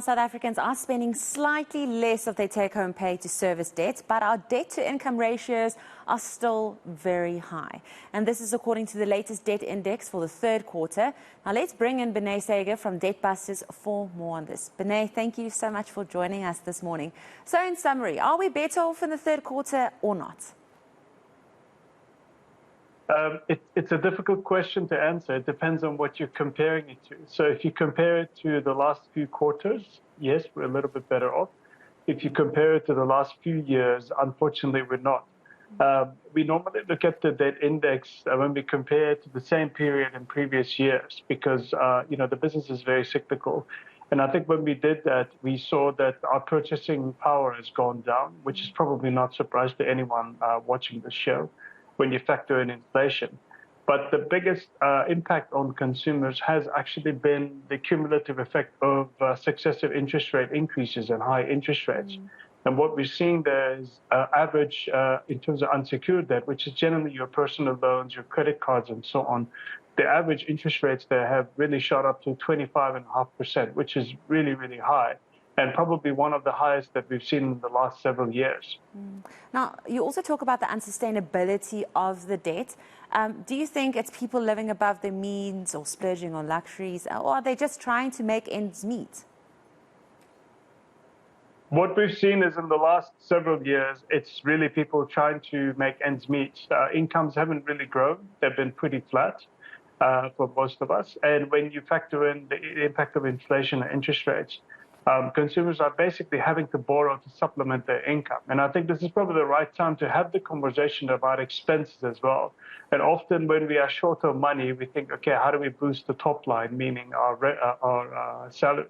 South Africans are spending slightly less of their take-home pay to service debt, but our debt-to-income ratios are still very high. And this is according to the latest debt index for the third quarter. Now let's bring in Benay Sager from Debtbusters for more on this. Benay, thank you so much for joining us this morning. So in summary, are we better off in the third quarter or not? It's a difficult question to answer. It depends on what you're comparing it to. So if you compare it to the last few quarters, yes, we're a little bit better off. If you compare it to the last few years, unfortunately, we're not. We normally look at the debt index when we compare it to the same period in previous years because, the business is very cyclical. And I think when we did that, we saw that our purchasing power has gone down, which is probably not a surprise to anyone watching the show when you factor in inflation. But the biggest impact on consumers has actually been the cumulative effect of successive interest rate increases and high interest rates. And what we're seeing there is average in terms of unsecured debt, which is generally your personal loans, your credit cards, and so on. The average interest rates there have really shot up to 25.5%, which is really, really high, and probably one of the highest that we've seen in the last several years. Now, you also talk about the unsustainability of the debt. Do you think it's people living above their means or splurging on luxuries, or are they just trying to make ends meet? What we've seen is in the last several years, it's really people trying to make ends meet. Incomes haven't really grown. They've been pretty flat for most of us. And when you factor in the impact of inflation and interest rates, consumers are basically having to borrow to supplement their income. And I think this is probably the right time to have the conversation about expenses as well. And often when we are short of money, we think, okay, how do we boost the top line, meaning our salaries?